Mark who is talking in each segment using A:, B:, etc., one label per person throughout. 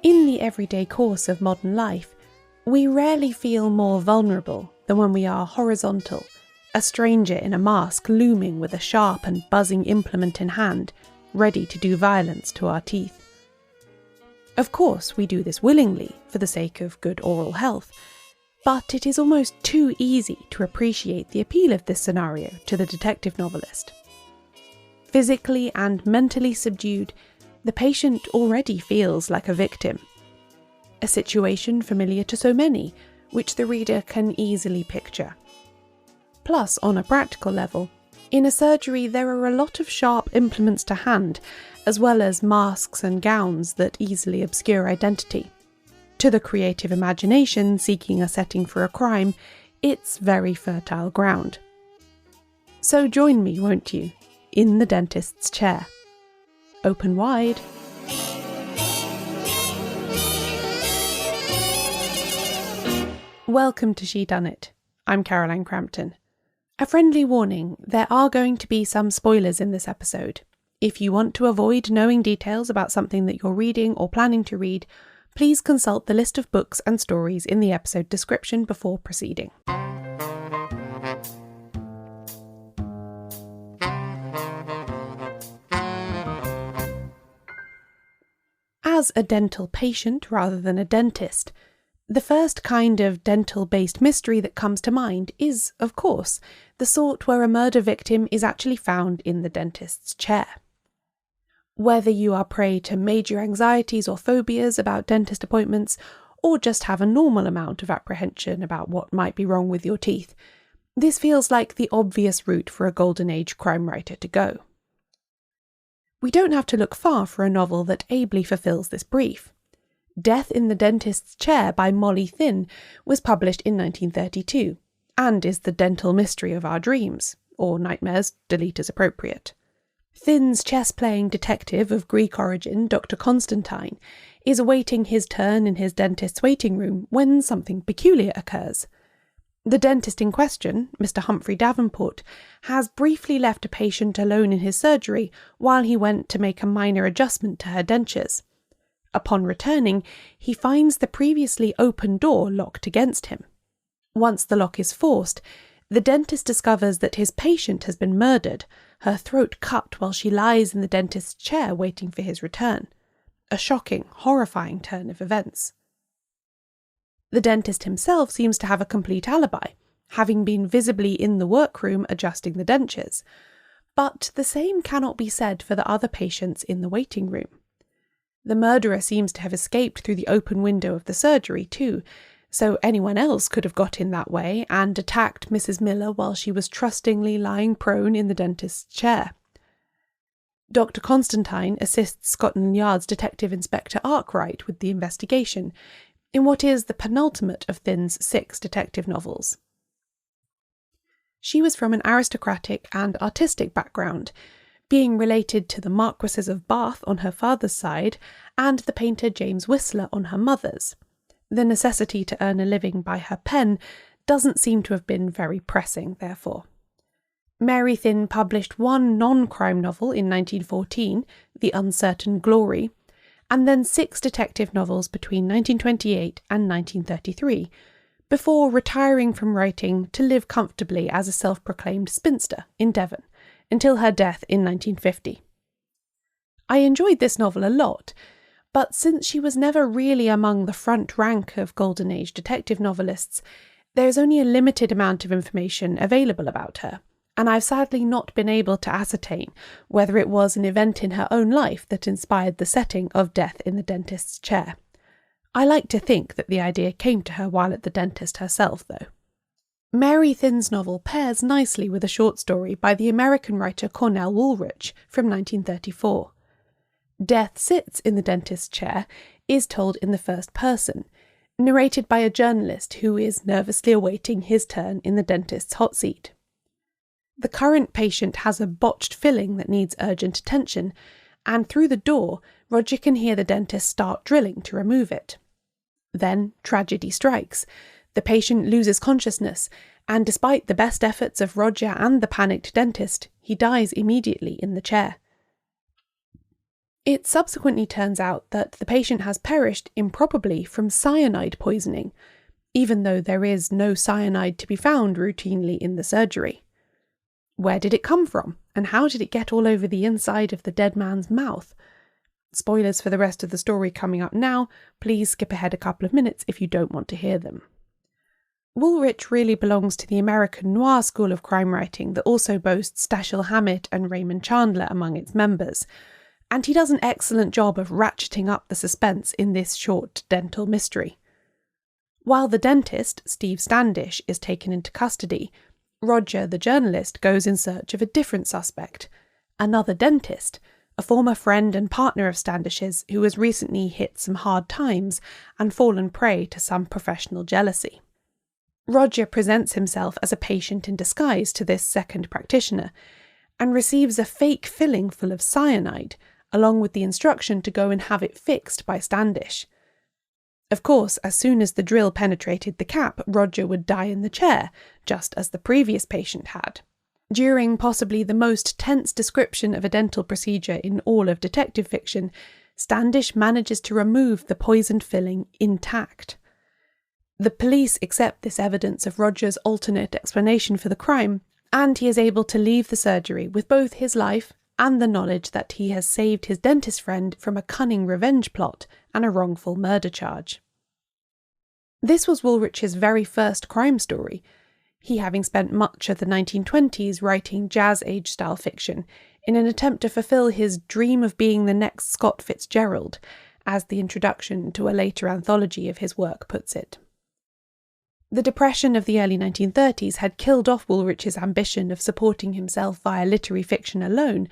A: In the everyday course of modern life, we rarely feel more vulnerable than when we are horizontal, a stranger in a mask looming with a sharp and buzzing implement in hand, ready to do violence to our teeth. Of course, we do this willingly for the sake of good oral health, but it is almost too easy to appreciate the appeal of this scenario to the detective novelist. Physically and mentally subdued, the patient already feels like a victim. A situation familiar to so many, which the reader can easily picture. Plus, on a practical level, in a surgery there are a lot of sharp implements to hand, as well as masks and gowns that easily obscure identity. To the creative imagination seeking a setting for a crime, it's very fertile ground. So join me, won't you, in the dentist's chair. Open wide. Welcome to Shedunnit. I'm Caroline Crampton. A friendly warning, there are going to be some spoilers in this episode. If you want to avoid knowing details about something that you're reading or planning to read, please consult the list of books and stories in the episode description before proceeding. As a dental patient rather than a dentist, the first kind of dental-based mystery that comes to mind is, of course, the sort where a murder victim is actually found in the dentist's chair. Whether you are prey to major anxieties or phobias about dentist appointments, or just have a normal amount of apprehension about what might be wrong with your teeth, this feels like the obvious route for a golden age crime writer to go. We don't have to look far for a novel that ably fulfills this brief. Death in the Dentist's Chair by Molly Thinn was published in 1932, and is the dental mystery of our dreams, or nightmares, delete as appropriate. Thinn's chess-playing detective of Greek origin, Dr. Constantine, is awaiting his turn in his dentist's waiting room when something peculiar occurs. The dentist in question, Mr. Humphrey Davenport, has briefly left a patient alone in his surgery while he went to make a minor adjustment to her dentures. Upon returning, he finds the previously open door locked against him. Once the lock is forced, the dentist discovers that his patient has been murdered, her throat cut while she lies in the dentist's chair waiting for his return. A shocking, horrifying turn of events. The dentist himself seems to have a complete alibi, having been visibly in the workroom adjusting the dentures. But the same cannot be said for the other patients in the waiting room. The murderer seems to have escaped through the open window of the surgery too, so anyone else could have got in that way and attacked Mrs. Miller while she was trustingly lying prone in the dentist's chair. Dr. Constantine assists Scotland Yard's Detective Inspector Arkwright with the investigation, in what is the penultimate of Thinn's 6 detective novels. She was from an aristocratic and artistic background, being related to the Marquises of Bath on her father's side and the painter James Whistler on her mother's. The necessity to earn a living by her pen doesn't seem to have been very pressing, therefore. Mary Thinn published one non-crime novel in 1914, The Uncertain Glory, and then 6 detective novels between 1928 and 1933, before retiring from writing to live comfortably as a self-proclaimed spinster in Devon, until her death in 1950. I enjoyed this novel a lot, but since she was never really among the front rank of Golden Age detective novelists, there is only a limited amount of information available about her, and I've sadly not been able to ascertain whether it was an event in her own life that inspired the setting of Death in the Dentist's Chair. I like to think that the idea came to her while at the dentist herself, though. Mary Thinn's novel pairs nicely with a short story by the American writer Cornell Woolrich from 1934. Death Sits in the Dentist's Chair is told in the first person, narrated by a journalist who is nervously awaiting his turn in the dentist's hot seat. The current patient has a botched filling that needs urgent attention, and through the door, Roger can hear the dentist start drilling to remove it. Then tragedy strikes. The patient loses consciousness, and despite the best efforts of Roger and the panicked dentist, he dies immediately in the chair. It subsequently turns out that the patient has perished improbably from cyanide poisoning, even though there is no cyanide to be found routinely in the surgery. Where did it come from, and how did it get all over the inside of the dead man's mouth? Spoilers for the rest of the story coming up now. Please skip ahead a couple of minutes if you don't want to hear them. Woolrich really belongs to the American noir school of crime writing that also boasts Dashiell Hammett and Raymond Chandler among its members, and he does an excellent job of ratcheting up the suspense in this short dental mystery. While the dentist, Steve Standish, is taken into custody, Roger, the journalist, goes in search of a different suspect, another dentist, a former friend and partner of Standish's who has recently hit some hard times and fallen prey to some professional jealousy. Roger presents himself as a patient in disguise to this second practitioner and receives a fake filling full of cyanide, along with the instruction to go and have it fixed by Standish. Of course, as soon as the drill penetrated the cap, Roger would die in the chair, just as the previous patient had. During possibly the most tense description of a dental procedure in all of detective fiction, Standish manages to remove the poisoned filling intact. The police accept this evidence of Roger's alternate explanation for the crime, and he is able to leave the surgery with both his life and the knowledge that he has saved his dentist friend from a cunning revenge plot and a wrongful murder charge. This was Woolrich's very first crime story, he having spent much of the 1920s writing Jazz Age-style fiction in an attempt to fulfill his dream of being the next Scott Fitzgerald, as the introduction to a later anthology of his work puts it. The Depression of the early 1930s had killed off Woolrich's ambition of supporting himself via literary fiction alone,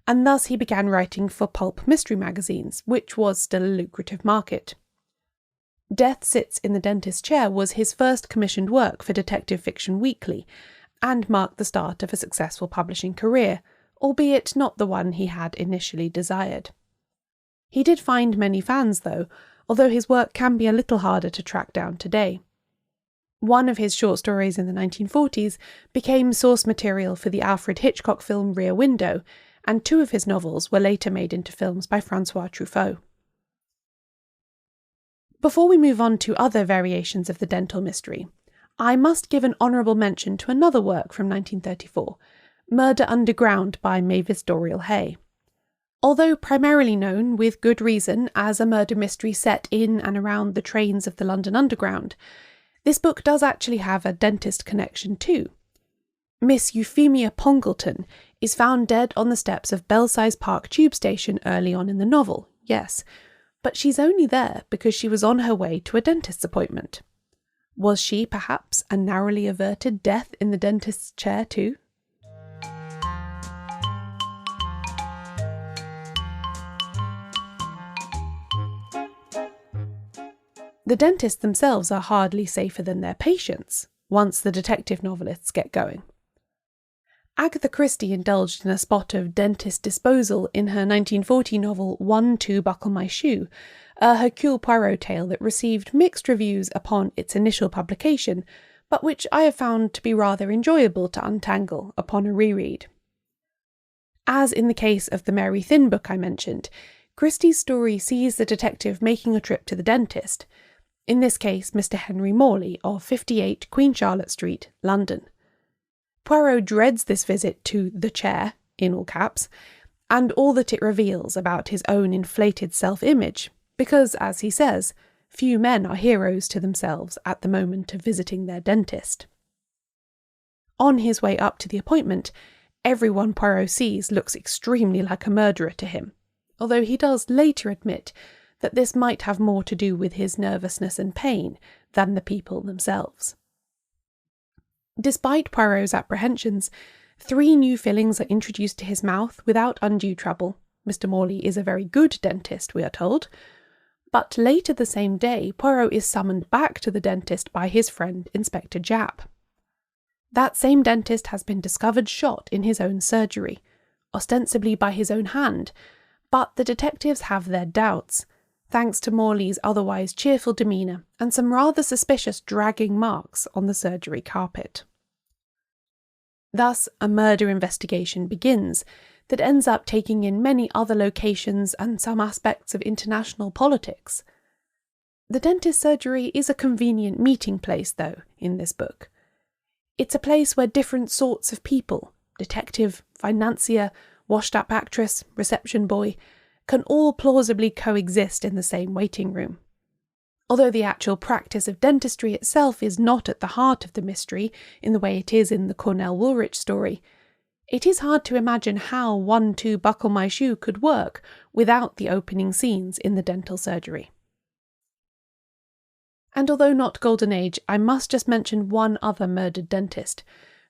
A: and thus he began writing for pulp mystery magazines, which was still a lucrative market. Death Sits in the Dentist's Chair was his first commissioned work for Detective Fiction Weekly, and marked the start of a successful publishing career, albeit not the one he had initially desired. He did find many fans, though, although his work can be a little harder to track down today. One of his short stories in the 1940s became source material for the Alfred Hitchcock film Rear Window, and two of his novels were later made into films by Francois Truffaut. Before we move on to other variations of the dental mystery, I must give an honourable mention to another work from 1934, Murder Underground by Mavis Dorial Hay. Although primarily known, with good reason, as a murder mystery set in and around the trains of the London Underground, this book does actually have a dentist connection too. Miss Euphemia Pongleton is found dead on the steps of Belsize Park tube station early on in the novel, yes, but she's only there because she was on her way to a dentist's appointment. Was she, perhaps, a narrowly averted death in the dentist's chair too? The dentists themselves are hardly safer than their patients, once the detective novelists get going. Agatha Christie indulged in a spot of dentist disposal in her 1940 novel 1-2 Buckle My Shoe, a Hercule Poirot tale that received mixed reviews upon its initial publication, but which I have found to be rather enjoyable to untangle upon a reread. As in the case of the Mary Thynne book I mentioned, Christie's story sees the detective making a trip to the dentist, in this case Mr. Henry Morley of 58 Queen Charlotte Street, London. Poirot dreads this visit to the chair, in all caps, and all that it reveals about his own inflated self-image, because, as he says, few men are heroes to themselves at the moment of visiting their dentist. On his way up to the appointment, everyone Poirot sees looks extremely like a murderer to him, although he does later admit that this might have more to do with his nervousness and pain than the people themselves. Despite Poirot's apprehensions, 3 new fillings are introduced to his mouth without undue trouble. Mr. Morley is a very good dentist, we are told. But later the same day, Poirot is summoned back to the dentist by his friend Inspector Japp. That same dentist has been discovered shot in his own surgery, ostensibly by his own hand, but the detectives have their doubts, thanks to Morley's otherwise cheerful demeanour and some rather suspicious dragging marks on the surgery carpet. Thus, a murder investigation begins, that ends up taking in many other locations and some aspects of international politics. The dentist surgery is a convenient meeting place, though, in this book. It's a place where different sorts of people, detective, financier, washed-up actress, reception boy, can all plausibly coexist in the same waiting room. Although the actual practice of dentistry itself is not at the heart of the mystery in the way it is in the Cornell Woolrich story, it is hard to imagine how 1-2 Buckle My Shoe could work without the opening scenes in the dental surgery. And although not Golden Age, I must just mention one other murdered dentist,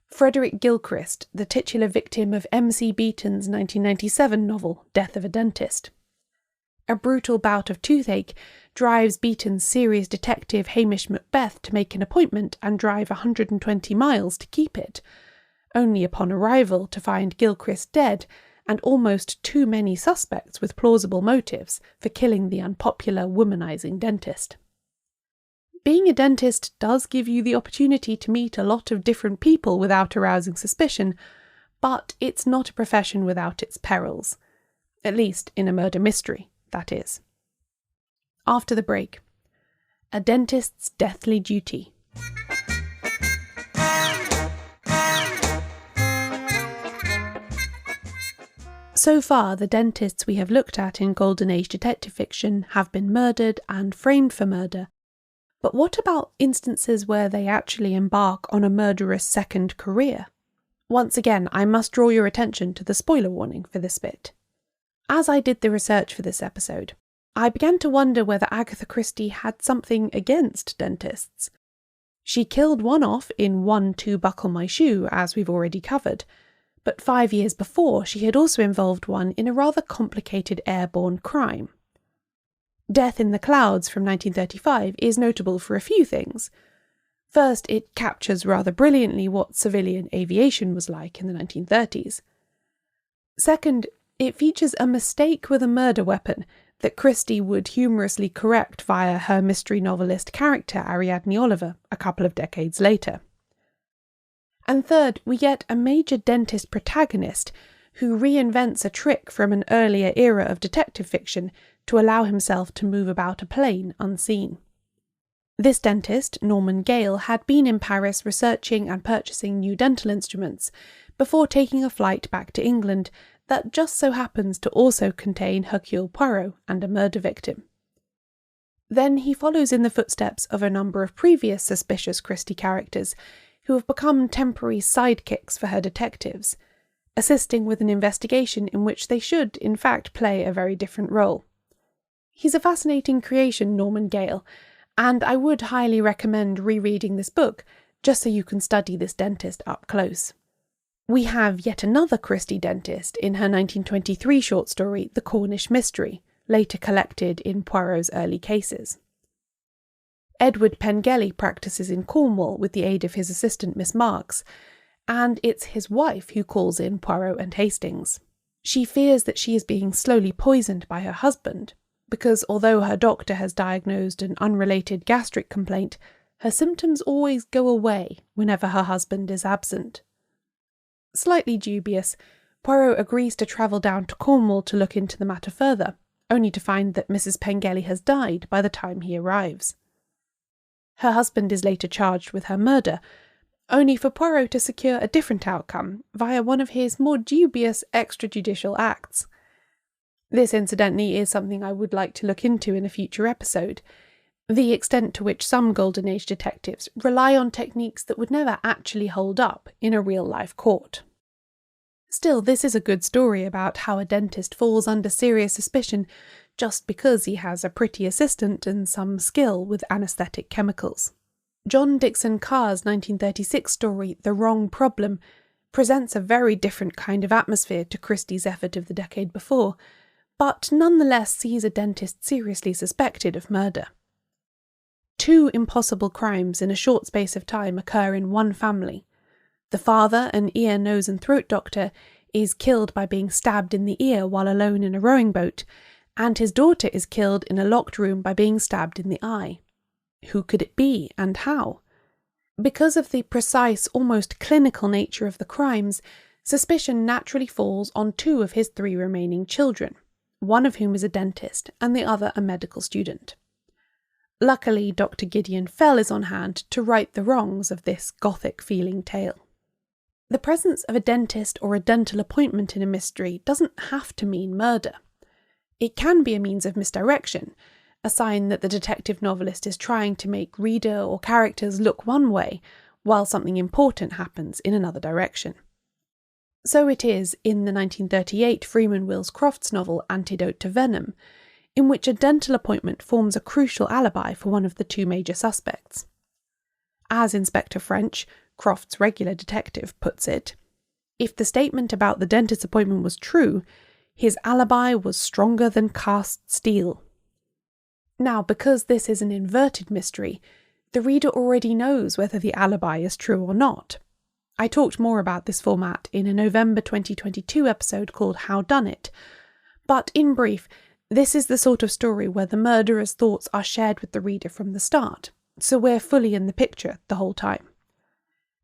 A: Frederick Gilchrist, the titular victim of M.C. Beaton's 1997 novel Death of a Dentist. A brutal bout of toothache drives Beaton's serious detective Hamish Macbeth to make an appointment and drive 120 miles to keep it, only upon arrival to find Gilchrist dead and almost too many suspects with plausible motives for killing the unpopular womanizing dentist. Being a dentist does give you the opportunity to meet a lot of different people without arousing suspicion, but it's not a profession without its perils. At least in a murder mystery, that is. After the break, a dentist's deathly duty. So far, the dentists we have looked at in Golden Age detective fiction have been murdered and framed for murder. But what about instances where they actually embark on a murderous second career? Once again, I must draw your attention to the spoiler warning for this bit. As I did the research for this episode, I began to wonder whether Agatha Christie had something against dentists. She killed one off in 1-2 Buckle My Shoe, as we've already covered, but 5 years before she had also involved one in a rather complicated airborne crime. Death in the Clouds from 1935 is notable for a few things. First, it captures rather brilliantly what civilian aviation was like in the 1930s. Second, it features a mistake with a murder weapon that Christie would humorously correct via her mystery novelist character Ariadne Oliver a couple of decades later. And third, we get a major dentist protagonist who reinvents a trick from an earlier era of detective fiction to allow himself to move about a plane unseen. This dentist, Norman Gale, had been in Paris researching and purchasing new dental instruments before taking a flight back to England that just so happens to also contain Hercule Poirot and a murder victim. Then he follows in the footsteps of a number of previous suspicious Christie characters who have become temporary sidekicks for her detectives, assisting with an investigation in which they should, in fact, play a very different role. He's a fascinating creation, Norman Gale, and I would highly recommend rereading this book just so you can study this dentist up close. We have yet another Christie dentist in her 1923 short story The Cornish Mystery, later collected in Poirot's early cases. Edward Pengelly practices in Cornwall with the aid of his assistant Miss Marks, and it's his wife who calls in Poirot and Hastings. She fears that she is being slowly poisoned by her husband, because although her doctor has diagnosed an unrelated gastric complaint, her symptoms always go away whenever her husband is absent. Slightly dubious, Poirot agrees to travel down to Cornwall to look into the matter further, only to find that Mrs. Pengelly has died by the time he arrives. Her husband is later charged with her murder, only for Poirot to secure a different outcome via one of his more dubious extrajudicial acts. This, incidentally, is something I would like to look into in a future episode, the extent to which some Golden Age detectives rely on techniques that would never actually hold up in a real-life court. Still, this is a good story about how a dentist falls under serious suspicion just because he has a pretty assistant and some skill with anaesthetic chemicals. John Dixon Carr's 1936 story, The Wrong Problem, presents a very different kind of atmosphere to Christie's effort of the decade before, but nonetheless sees a dentist seriously suspected of murder. 2 impossible crimes in a short space of time occur in one family. The father, an ear, nose and throat doctor, is killed by being stabbed in the ear while alone in a rowing boat, and his daughter is killed in a locked room by being stabbed in the eye. Who could it be, and how? Because of the precise, almost clinical nature of the crimes, Suspicion naturally falls on 2 of his 3 remaining children, one of whom is a dentist and the other a medical student. Luckily, Dr. Gideon Fell is on hand to right the wrongs of this Gothic-feeling tale. The presence of a dentist or a dental appointment in a mystery doesn't have to mean murder. It can be a means of misdirection, a sign that the detective novelist is trying to make reader or characters look one way, while something important happens in another direction. So it is in the 1938 Freeman Wills Crofts novel Antidote to Venom, in which a dental appointment forms a crucial alibi for one of the 2 major suspects. As Inspector French, Croft's regular detective, puts it, if the statement about the dentist appointment was true, his alibi was stronger than cast steel. Now, because this is an inverted mystery, the reader already knows whether the alibi is true or not. I talked more about this format in a November 2022 episode called How Done It, but in brief, this is the sort of story where the murderer's thoughts are shared with the reader from the start, so we're fully in the picture the whole time.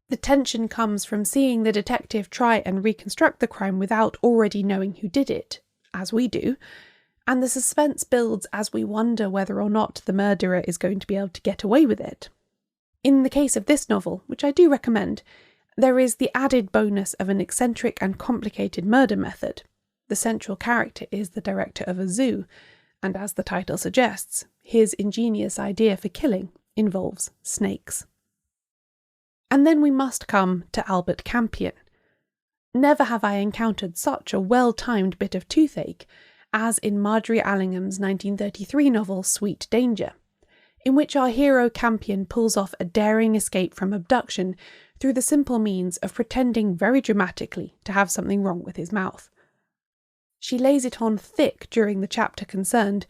A: The tension comes from seeing the detective try and reconstruct the crime without already knowing who did it, as we do, and the suspense builds as we wonder whether or not the murderer is going to be able to get away with it. In the case of this novel, which I do recommend, there is the added bonus of an eccentric and complicated murder method. The central character is the director of a zoo, and as the title suggests, his ingenious idea for killing involves snakes. And then we must come to Albert Campion. Never have I encountered such a well-timed bit of toothache as in Marjorie Allingham's 1933 novel Sweet Danger, in which our hero Campion pulls off a daring escape from abduction through the simple means of pretending very dramatically to have something wrong with his mouth. She lays it on thick during the chapter concerned,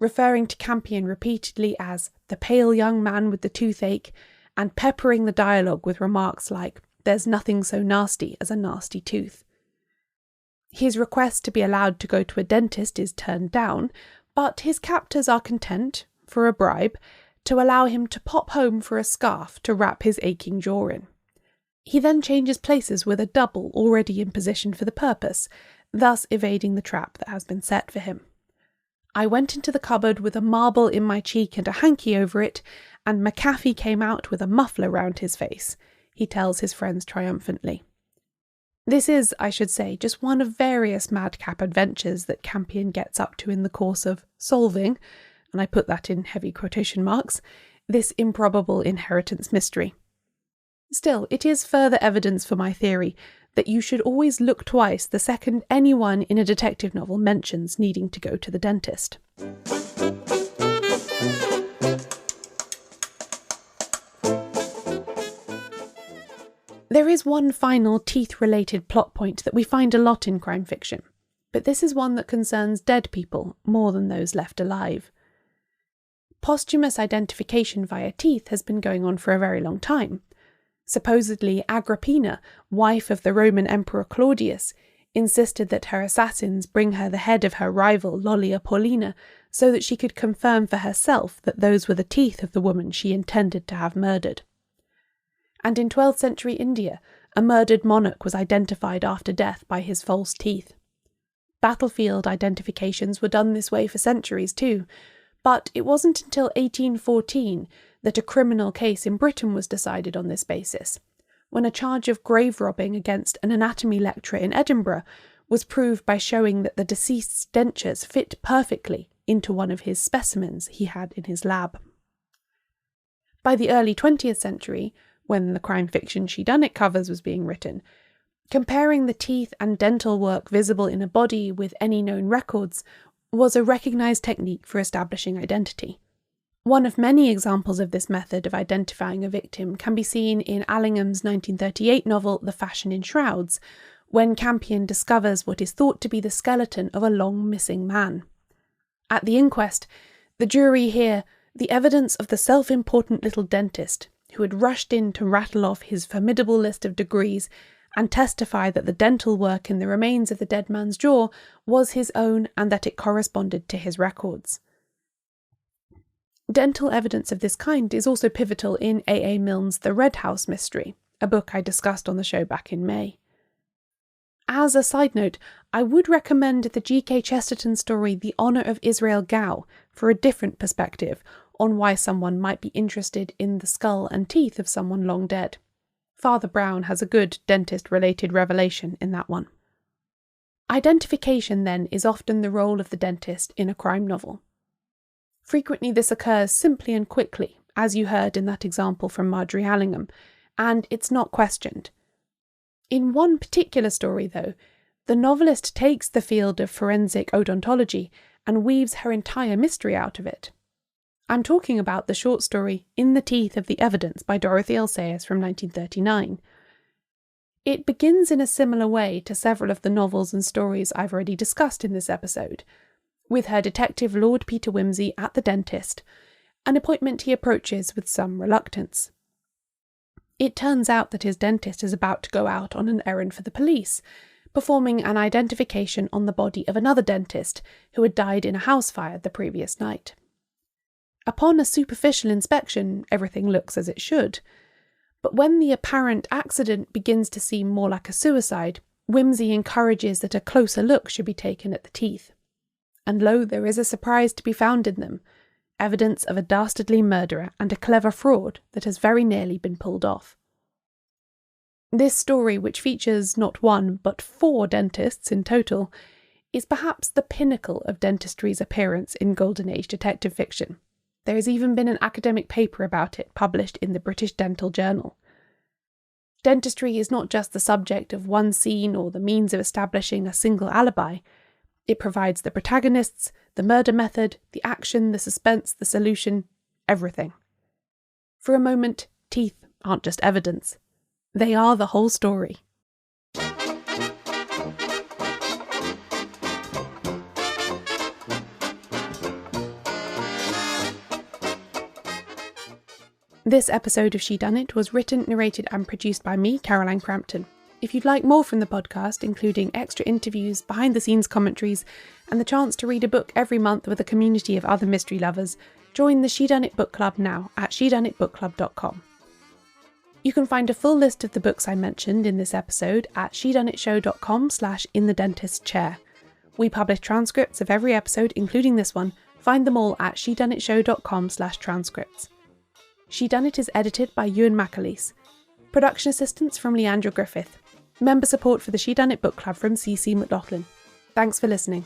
A: referring to Campion repeatedly as the pale young man with the toothache, and peppering the dialogue with remarks like, "There's nothing so nasty as a nasty tooth." His request to be allowed to go to a dentist is turned down, but his captors are content, for a bribe, to allow him to pop home for a scarf to wrap his aching jaw in. He then changes places with a double already in position for the purpose, thus evading the trap that has been set for him. I went into the cupboard with a marble in my cheek and a hanky over it, and McAfee came out with a muffler round his face, he tells his friends triumphantly. This is, I should say, just one of various madcap adventures that Campion gets up to in the course of solving, and I put that in heavy quotation marks, this improbable inheritance mystery. Still, it is further evidence for my theory that you should always look twice the second anyone in a detective novel mentions needing to go to the dentist. There is one final teeth-related plot point that we find a lot in crime fiction, but this is one that concerns dead people more than those left alive. Posthumous identification via teeth has been going on for a very long time. Supposedly, Agrippina, wife of the Roman Emperor Claudius, insisted that her assassins bring her the head of her rival Lollia Paulina so that she could confirm for herself that those were the teeth of the woman she intended to have murdered. And in 12th century India, a murdered monarch was identified after death by his false teeth. Battlefield identifications were done this way for centuries too, but it wasn't until 1814 that a criminal case in Britain was decided on this basis, when a charge of grave robbing against an anatomy lecturer in Edinburgh was proved by showing that the deceased's dentures fit perfectly into one of his specimens he had in his lab. By the early 20th century, when the crime fiction Shedunnit covers was being written, comparing the teeth and dental work visible in a body with any known records was a recognised technique for establishing identity. One of many examples of this method of identifying a victim can be seen in Allingham's 1938 novel The Fashion in Shrouds, when Campion discovers what is thought to be the skeleton of a long missing man. At the inquest, the jury hear the evidence of the self-important little dentist who had rushed in to rattle off his formidable list of degrees and testify that the dental work in the remains of the dead man's jaw was his own and that it corresponded to his records. Dental evidence of this kind is also pivotal in A. A. Milne's The Red House Mystery, a book I discussed on the show back in May. As a side note, I would recommend the G.K. Chesterton story The Honour of Israel Gow for a different perspective on why someone might be interested in the skull and teeth of someone long dead. Father Brown has a good dentist-related revelation in that one. Identification, then, is often the role of the dentist in a crime novel. Frequently this occurs simply and quickly, as you heard in that example from Marjorie Allingham, and it's not questioned. In one particular story, though, the novelist takes the field of forensic odontology and weaves her entire mystery out of it. I'm talking about the short story In the Teeth of the Evidence by Dorothy L. Sayers from 1939. It begins in a similar way to several of the novels and stories I've already discussed in this episode, with her detective Lord Peter Wimsey at the dentist, an appointment he approaches with some reluctance. It turns out that his dentist is about to go out on an errand for the police, performing an identification on the body of another dentist who had died in a house fire the previous night. Upon a superficial inspection, everything looks as it should, but when the apparent accident begins to seem more like a suicide, Wimsey encourages that a closer look should be taken at the teeth. And lo, there is a surprise to be found in them, evidence of a dastardly murderer and a clever fraud that has very nearly been pulled off. This story, which features not one but 4 dentists in total, is perhaps the pinnacle of dentistry's appearance in Golden Age detective fiction. There has even been an academic paper about it published in the British Dental Journal. Dentistry is not just the subject of one scene or the means of establishing a single alibi. It provides the protagonists, the murder method, the action, the suspense, the solution, everything. For a moment, teeth aren't just evidence. They are the whole story. This episode of Shedunnit was written, narrated and produced by me, Caroline Crampton. If you'd like more from the podcast, including extra interviews, behind-the-scenes commentaries, and the chance to read a book every month with a community of other mystery lovers, join the Shedunnit Book Club now at shedunnitbookclub.com. You can find a full list of the books I mentioned in this episode at shedunnitshow.com/inthedentistchair. We publish transcripts of every episode, including this one. Find them all at shedunnitshow.com/transcripts. Shedunnit is edited by Euan MacAleece. Production assistance from Leandra Griffith. Member support for the Shedunnit Book Club from CC McLoughlin. Thanks for listening.